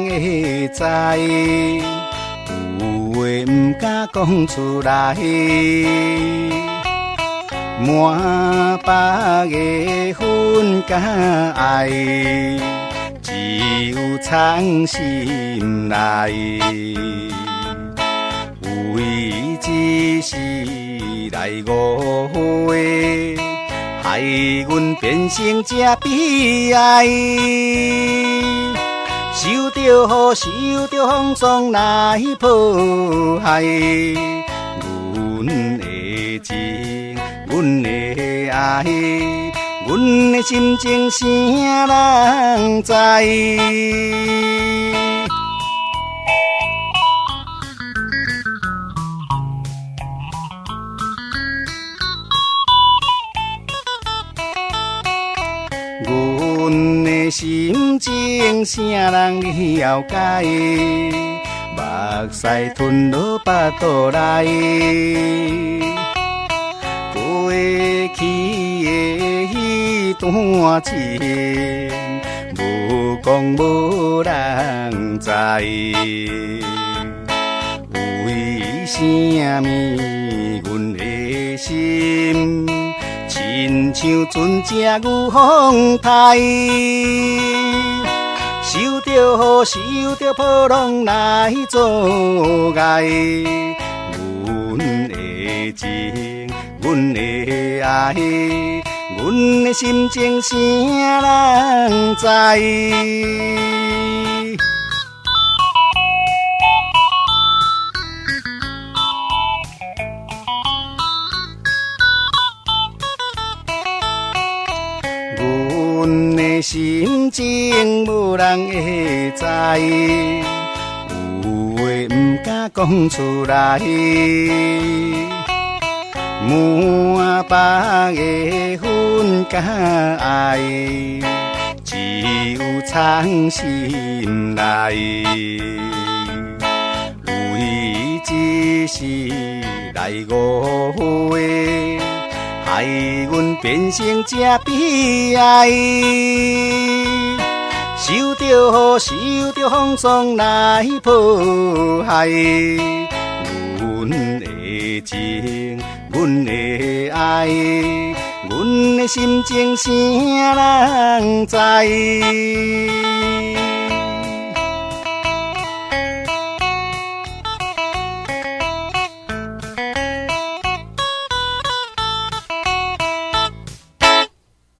人会知，有话不敢讲出来。满腹的恨甲爱，只有藏心内。为一时来误会，害阮变成这悲哀。受着雨，受着风霜来迫害，阮的情，阮的爱，阮的心情谁人知？阮的心情，啥人了解？目屎吞落巴肚内，过去的迄段情，无讲无人知。为什么阮的心？亲像船只牛风台，受着雨，受着波浪来阻碍。阮的情，阮的爱，阮的心情，谁人知？阮的心情无人会知，有话不敢讲出来。满腹的恨甲爱，只有藏心内。为一时来误会，害阮变成这悲哀。受着雨，受着风霜来迫害，阮的情，阮的爱，阮的心情，谁人知？